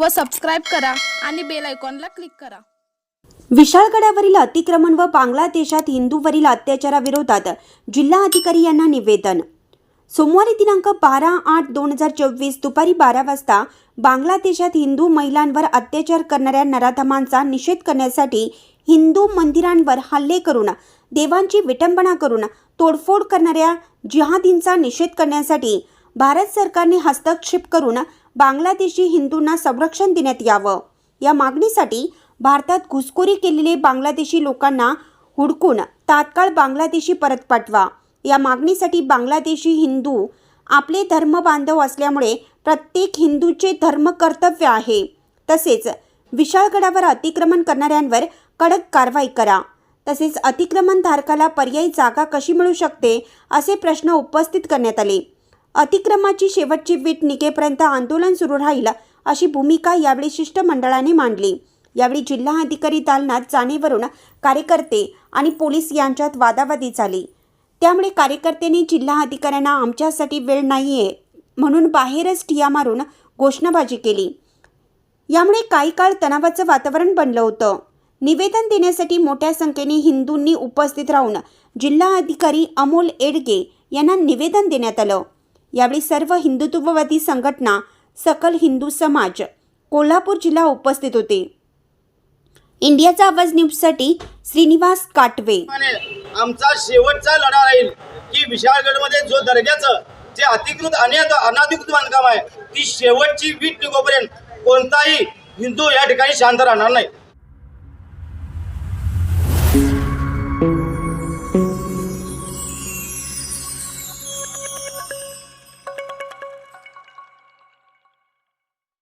व सबस्क्राईब करा आणि बेल आयकॉनला क्लिक करा। विशाळगडावरील अतिक्रमण व बांगलादेशात हिंदूवरील अत्याचाराविरोधात जिल्हा अधिकारी यांना निवेदन। सोमवारी दिनांक 12/8/2024 दुपारी 12 वाजता बांगलादेशात हिंदू महिलांवर अत्याचार करणाऱ्या नराधमांचा निषेध करण्यासाठी हिंदू मंदिरांवर हल्ले करून देवांची विटंबना करून तोडफोड करणाऱ्या जिहादींचा निषेध करण्यासाठी भारत सरकारने हस्तक्षेप करून बांगलादेशी हिंदूंना संरक्षण देण्यात यावं। या मागणीसाठी भारतात घुसखोरी केलेले बांगलादेशी लोकांना हुडकून तात्काळ बांगलादेशी परत पाठवा। या मागणीसाठी बांगलादेशी हिंदू आपले धर्म बांधव असल्यामुळे प्रत्येक हिंदूचे धर्म कर्तव्य आहे। तसेच विशाळगडावर अतिक्रमण करणाऱ्यांवर कडक कारवाई करा। तसेच अतिक्रमण धारकाला पर्यायी जागा कशी मिळू शकते असे प्रश्न उपस्थित करण्यात आले। अतिक्रमणाची शेवटची वीट निघेपर्यंत आंदोलन सुरू राहील अशी भूमिका यावेळी शिष्टमंडळाने मांडली। यावेळी जिल्हा अधिकारी दालनात जाणेवरून कार्यकर्ते आणि पोलीस यांच्यात वादावादी झाली। त्यामुळे कार्यकर्त्यांनी जिल्हा अधिकाऱ्यांना आमच्यासाठी वेळ नाहीये म्हणून बाहेरच ठिय्या मारून घोषणाबाजी केली। यामुळे काही काळ तणावाचं वातावरण बनलं होतं। निवेदन देण्यासाठी मोठ्या संख्येने हिंदूंनी उपस्थित राहून जिल्हा अधिकारी अमोल एडगे यांना निवेदन देण्यात आलं। यावेळी सर्व हिंदुत्ववादी संघटना, सकल हिंदू समाज, कोल्हापूर जिल्हा उपस्थित होते। इंडियाचा आवाज न्यूजसाठी श्रीनिवास काटवे। आमचा शेवटचा लढा राहील की विशाळगडमध्ये जो दर्ग्याचं जे अतिकृत आणि अनाधिकृत बांधकाम आहे ती शेवटची वीट निघोपर्यंत कोणताही हिंदू या ठिकाणी शांत राहणार नाही।